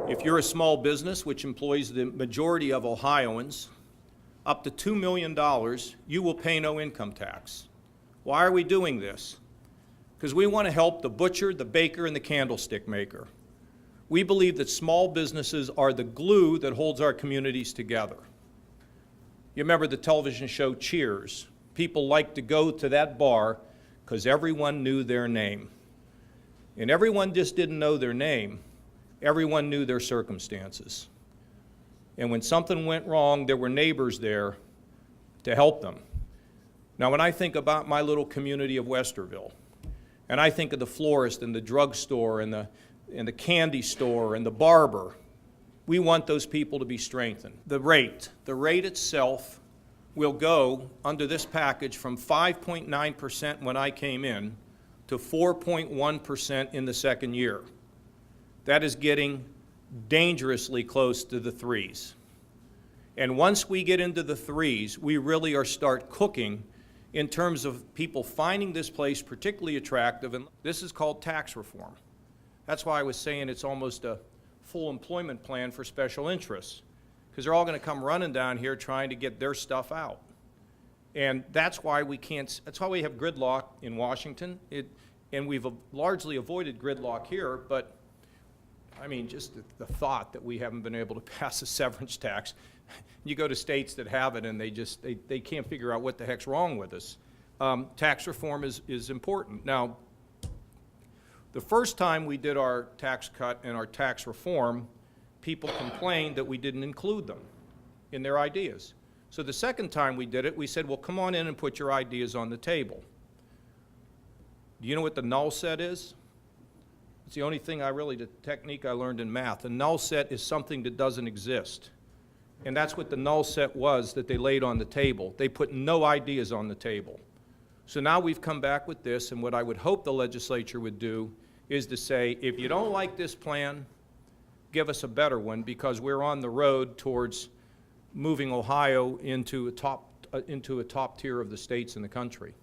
If you're a small business, which employs the majority of Ohioans, up to $2 million, you will pay no income tax. Why are we doing this? Because we want to help the butcher, the baker, and the candlestick maker. We believe that small businesses are the glue that holds our communities together. You remember the television show Cheers. People liked to go to that bar because everyone knew their name. And everyone just didn't know their name. Everyone knew their circumstances. And when something went wrong, there were neighbors there to help them. Now, when I think about my little community of Westerville, and I think of the florist and the drugstore and the candy store and the barber, we want those people to be strengthened. The rate itself will go under this package from 5.9% when I came in to 4.1% in the second year. That is getting dangerously close to the threes. And once we get into the threes, we really are start cooking in terms of people finding this place particularly attractive. And this is called tax reform. That's why I was saying it's almost a full employment plan for special interests, because they're all going to come running down here trying to get their stuff out. And that's why we can't, that's why we have gridlock in Washington. And we've largely avoided gridlock here, but I mean, just the thought that we haven't been able to pass a severance tax. You go to states that have it and they can't figure out what the heck's wrong with us. Tax reform is important. Now, the first time we did our tax cut and our tax reform, people complained that we didn't include them in their ideas. So the second time we did it, we said, well, come on in and put your ideas on the table. Do you know what the null set is? It's the only thing the technique I learned in math. A null set is something that doesn't exist. And that's what the null set was that they laid on the table. They put no ideas on the table. So now we've come back with this, and what I would hope the legislature would do is to say, if you don't like this plan, give us a better one, because we're on the road towards moving Ohio into a top tier of the states in the country.